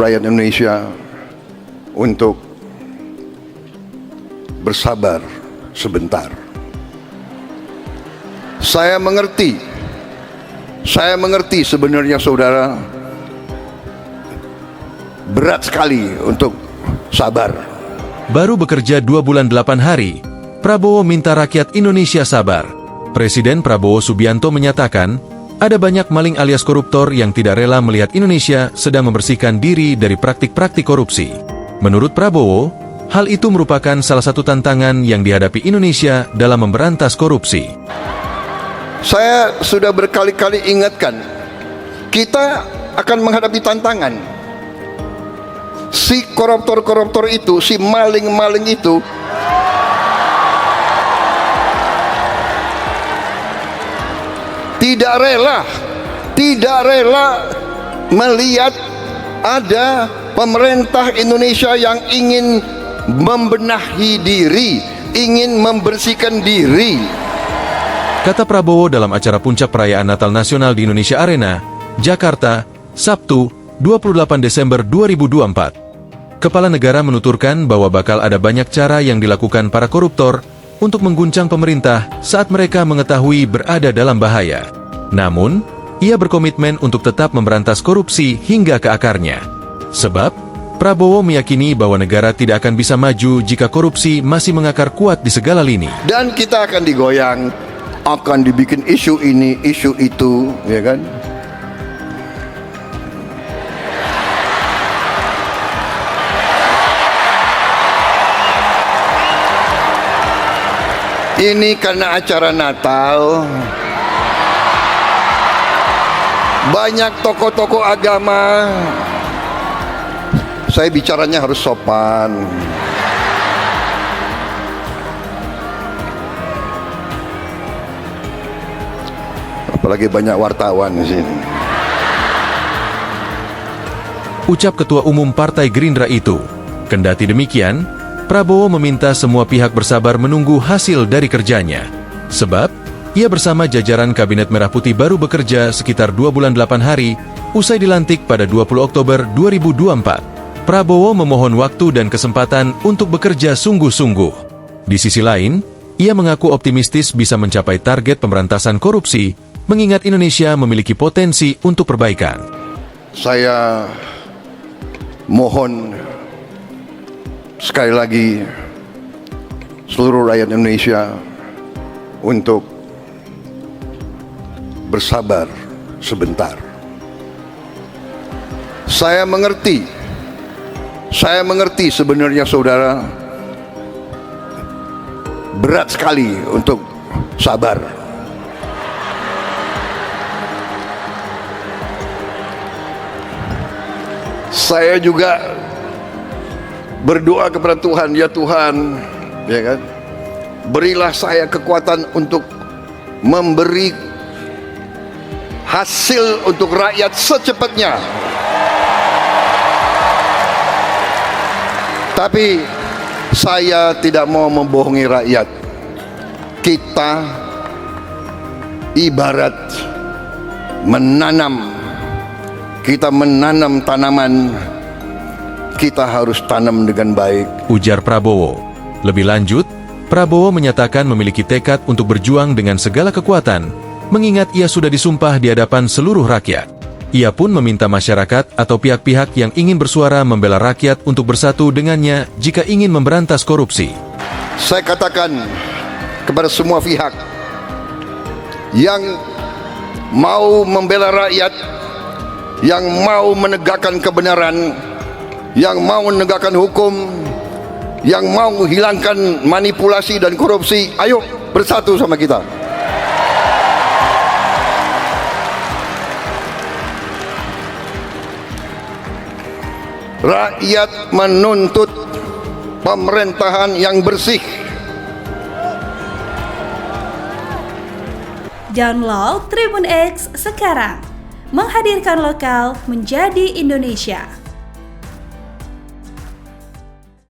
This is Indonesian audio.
rakyat Indonesia untuk bersabar sebentar. Saya mengerti sebenarnya saudara, berat sekali untuk sabar. Baru bekerja 2 bulan 8 hari, Prabowo minta rakyat Indonesia sabar. Presiden Prabowo Subianto menyatakan, ada banyak maling alias koruptor yang tidak rela melihat Indonesia sedang membersihkan diri dari praktik-praktik korupsi. Menurut Prabowo, hal itu merupakan salah satu tantangan yang dihadapi Indonesia dalam memberantas korupsi. Saya sudah berkali-kali ingatkan, kita akan menghadapi tantangan. Si koruptor-koruptor itu, si maling-maling itu tidak rela melihat ada pemerintah Indonesia yang ingin membenahi diri, ingin membersihkan diri. Kata Prabowo dalam acara puncak perayaan Natal Nasional di Indonesia Arena, Jakarta, Sabtu, 28 Desember 2024. Kepala negara menuturkan bahwa bakal ada banyak cara yang dilakukan para koruptor untuk mengguncang pemerintah saat mereka mengetahui berada dalam bahaya. Namun, ia berkomitmen untuk tetap memberantas korupsi hingga ke akarnya. Sebab, Prabowo meyakini bahwa negara tidak akan bisa maju jika korupsi masih mengakar kuat di segala lini. Dan kita akan digoyang, akan dibikin isu ini, isu itu, ya kan? Ini karena acara Natal, banyak tokoh-tokoh agama. Saya bicaranya harus sopan. Apalagi banyak wartawan di sini. Ucap Ketua Umum Partai Gerindra itu. Kendati demikian, Prabowo meminta semua pihak bersabar menunggu hasil dari kerjanya. Sebab, ia bersama jajaran Kabinet Merah Putih baru bekerja sekitar 2 bulan 8 hari, usai dilantik pada 20 Oktober 2024. Prabowo memohon waktu dan kesempatan untuk bekerja sungguh-sungguh. Di sisi lain, ia mengaku optimistis bisa mencapai target pemberantasan korupsi, mengingat Indonesia memiliki potensi untuk perbaikan. Saya mohon sekali lagi seluruh rakyat Indonesia untuk bersabar sebentar. Saya mengerti sebenarnya saudara, berat sekali untuk sabar. Saya juga berdoa kepada Tuhan, ya Tuhan, ya kan, berilah saya kekuatan untuk memberi hasil untuk rakyat secepatnya. Tapi saya tidak mau membohongi rakyat. Kita ibarat menanam. Kita menanam tanaman, kita harus tanam dengan baik. Ujar Prabowo. Lebih lanjut, Prabowo menyatakan memiliki tekad untuk berjuang dengan segala kekuatan, mengingat ia sudah disumpah di hadapan seluruh rakyat. Ia pun meminta masyarakat atau pihak-pihak yang ingin bersuara membela rakyat untuk bersatu dengannya jika ingin memberantas korupsi. Saya katakan kepada semua pihak yang mau membela rakyat, yang mau menegakkan kebenaran, yang mau menegakkan hukum, yang mau menghilangkan manipulasi dan korupsi, ayo bersatu sama kita. Rakyat menuntut pemerintahan yang bersih. Download Tribun X sekarang, menghadirkan lokal menjadi Indonesia.